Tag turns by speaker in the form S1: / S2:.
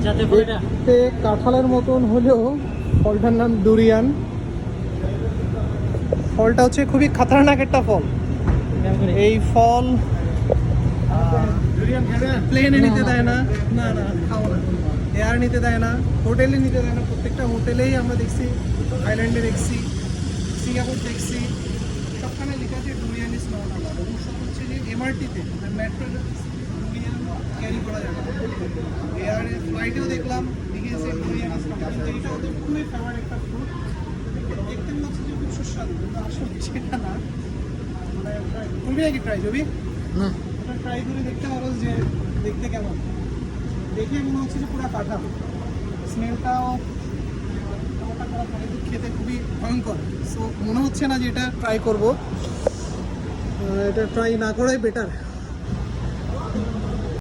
S1: দেখতে কাঁঠালের মতন হলেও ফলটার নাম ডুরিয়ান। ফলটা হচ্ছে খুবই খাতারনাক একটা ফল। এই ফল প্লেনে নিতে দেয় না, না না খাও না, এয়ার নিতে দেয় না, হোটেলে নিতে দেয় না। প্রত্যেকটা হোটেলেই আমরা দেখছি, আইল্যান্ডে দেখছি, সিঙ্গাপুর দেখছি, সবখানে লেখা আছে ডুরিয়ান ইজ নট অ্যালাউড। এবং সব হচ্ছে যে এমআরটিতে মেট্রোতে ডুরিয়ান ক্যারি করা যাবে না। এয়ারে ফ্লাইটেও দেখলাম লিখেছে ডুরিয়ান ইজ নট, কিন্তু এইটা ওদের খুবই ফেভারিট একটা ফ্রুট। দেখতে মনে হচ্ছে যে খুব সুস্বাদু, কিন্তু আসলে সেটা না। মানে করবি নাকি ট্রাই জবি? না, ওটা ট্রাই করে দেখতে পারো যে দেখতে কেমন। দেখে মনে হচ্ছে যে পুরো কাঁঠাল, স্মেলটাও ওটা করা পরে খেতে খুবই ভয়ঙ্কর। সো মনে হচ্ছে না যে এটা ট্রাই করবো, এটা ট্রাই না করাই বেটার।